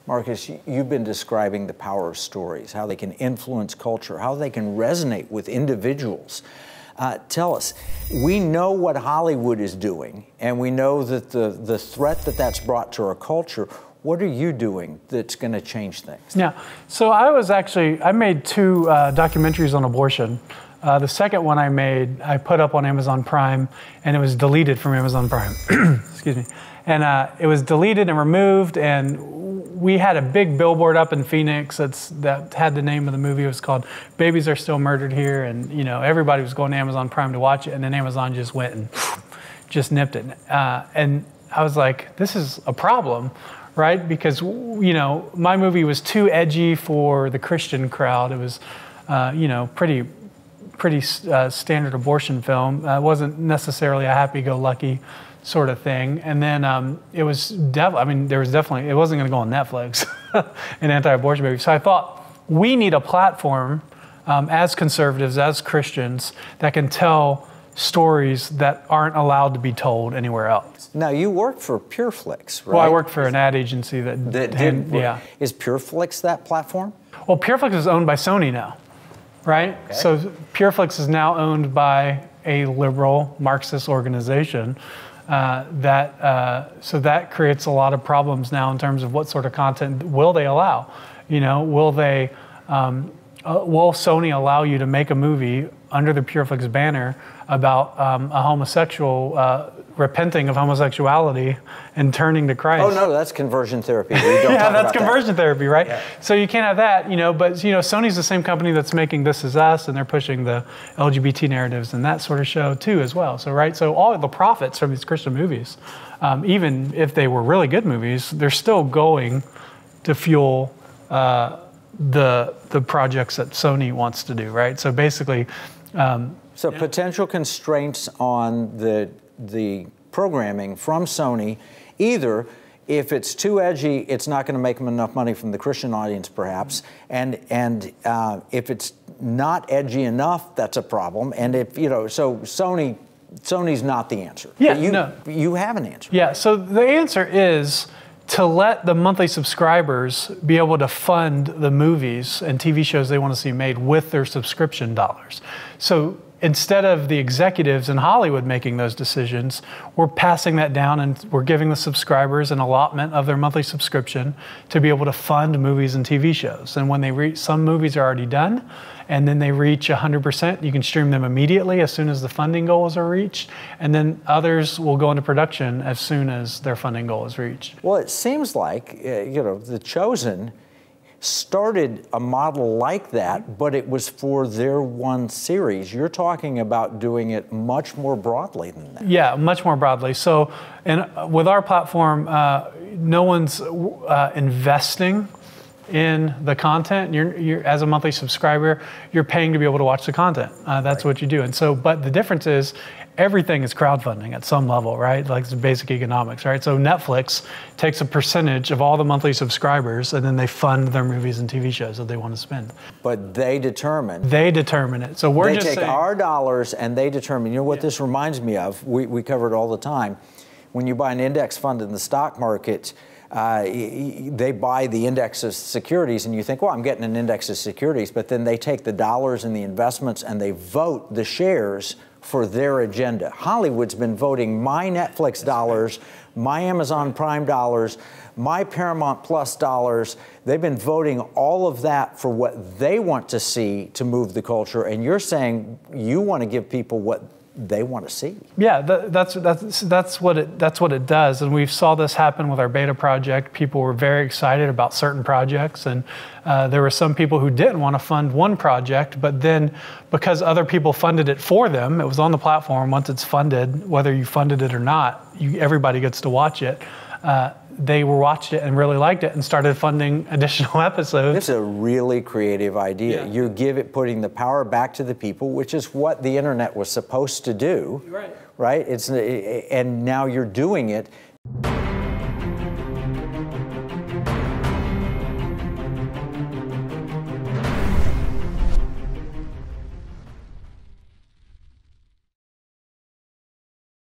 Marcus, you've been describing the power of stories, how they can influence culture, how they can resonate with individuals. Tell us, we know what Hollywood is doing, and we know that the threat that that's brought to our culture. What are you doing that's going to change things? Yeah, so I made two documentaries on abortion. The second one I put up on Amazon Prime, and it was deleted from Amazon Prime. Excuse me. And it was deleted and removed, and we had a big billboard up in Phoenix that had the name of the movie. It was called Babies Are Still Murdered Here, and everybody was going to Amazon Prime to watch it, and then Amazon just went and just nipped it. And I was like, this is a problem, right? Because my movie was too edgy for the Christian crowd. It was pretty standard abortion film. It wasn't necessarily a happy-go-lucky sort of thing. And then it was it wasn't going to go on Netflix, an anti-abortion movie. So I thought, we need a platform as conservatives, as Christians, that can tell stories that aren't allowed to be told anywhere else. Now, you work for PureFlix, right? Well, I work for an ad agency that yeah. Is PureFlix that platform? Well, PureFlix is owned by Sony now, right? Okay. So PureFlix is now owned by a liberal Marxist organization. So that creates a lot of problems now in terms of what sort of content will they allow. Will Sony allow you to make a movie under the PureFlix banner about a homosexual repenting of homosexuality and turning to Christ? Oh no, that's conversion therapy. Yeah, that's conversion therapy, right? Yeah. So you can't have that, but Sony's the same company that's making This Is Us, and they're pushing the LGBT narratives and that sort of show too as well. So all of the profits from these Christian movies, even if they were really good movies, they're still going to fuel the projects that Sony wants to do, right? So basically, potential constraints on the programming from Sony, either if it's too edgy, it's not going to make them enough money from the Christian audience, perhaps, and if it's not edgy enough, that's a problem. And if so Sony's not the answer. Yeah, you have an answer. Yeah. So the answer is to let the monthly subscribers be able to fund the movies and TV shows they want to see made with their subscription dollars. So instead of the executives in Hollywood making those decisions, we're passing that down, and we're giving the subscribers an allotment of their monthly subscription to be able to fund movies and TV shows. And when they reach, some movies are already done, and then they reach 100%, you can stream them immediately as soon as the funding goals are reached, and then others will go into production as soon as their funding goal is reached. Well, it seems like, The Chosen started a model like that, but it was for their one series. You're talking about doing it much more broadly than that. Yeah, much more broadly. So, and with our platform, no one's investing in the content. You're as a monthly subscriber, you're paying to be able to watch the content. That's right. What you do. And so, but the difference is, everything is crowdfunding at some level, right? Like it's basic economics, right? So Netflix takes a percentage of all the monthly subscribers, and then they fund their movies and TV shows that they want to spend. But they determine. They determine it. So we're just saying, they take our dollars and they determine. You know what this reminds me of? We cover it all the time. When you buy an index fund in the stock market, they buy the index of securities, and you think, well, I'm getting an index of securities, but then they take the dollars and the investments and they vote the shares for their agenda. Hollywood's been voting my Netflix dollars, my Amazon Prime dollars, my Paramount Plus dollars. They've been voting all of that for what they want to see to move the culture, and you're saying you want to give people what they want to see. Yeah, that's what it does, and we saw this happen with our beta project. People were very excited about certain projects, and there were some people who didn't want to fund one project, but then because other people funded it for them, it was on the platform. Once it's funded, whether you funded it or not, everybody gets to watch it. They watched it and really liked it and started funding additional episodes. It's a really creative idea. Yeah. You're putting the power back to the people, which is what the internet was supposed to do. Right. Right? And now you're doing it.